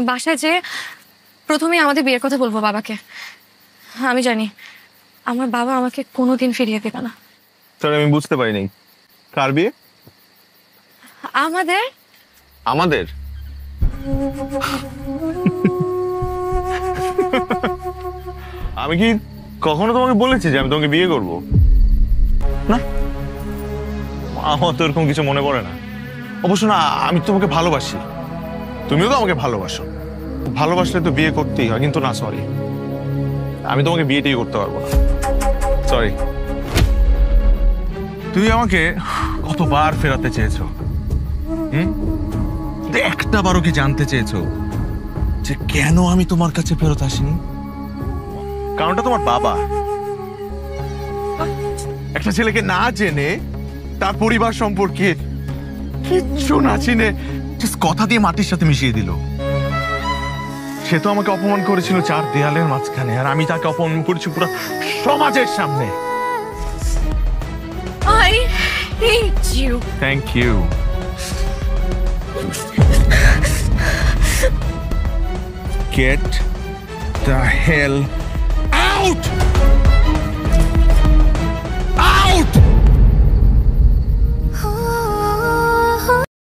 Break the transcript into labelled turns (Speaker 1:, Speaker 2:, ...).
Speaker 1: বাসায় যে প্রথমেই আমাদের বিয়ের কথা বলবো বাবাকে। আমি জানি আমার বাবা আমাকে কোনোদিন ফিরিয়ে দেবে না।
Speaker 2: তাহলে আমি বুঝতে পারিনি, কার বিয়ে?
Speaker 1: আমাদের।
Speaker 2: আমাদের? আমি কি কখনো তোমাকে বলেছি যে আমি তোমাকে বিয়ে করব? না, আমার তো এরকম কিছু মনে পড়ে না। অবশ্য না, আমি তোমাকে ভালোবাসি, তুমিও তো আমাকে ভালোবাসো। ভালোবাসলে তো বিয়ে করতেই হয়, কিন্তু না, সরি, আমি তোমাকে বিয়েটাই করতে পারবো না। সরি। তুমি আমাকে কতবার ফেরাতে চেয়েছো, একটা বারও কি জানতে চেয়েছো যে কেন আমি তোমার কাছে ফেরত আসিনি? কারণটা তোমার বাবা। একটা ছেলেকে না জেনে, তার পরিবার সম্পর্কে কিচ্ছু না চিনে কথা দিয়ে মাটির সাথে মিশিয়ে দিল। সে তো আমাকে অপমান করেছিল 4 দেয়ালের মাঝখানে, আর আমি তাকে অপমান করেছি পুরো সমাজের সামনে।
Speaker 1: I hate you.
Speaker 2: Thank you. Get the hell out!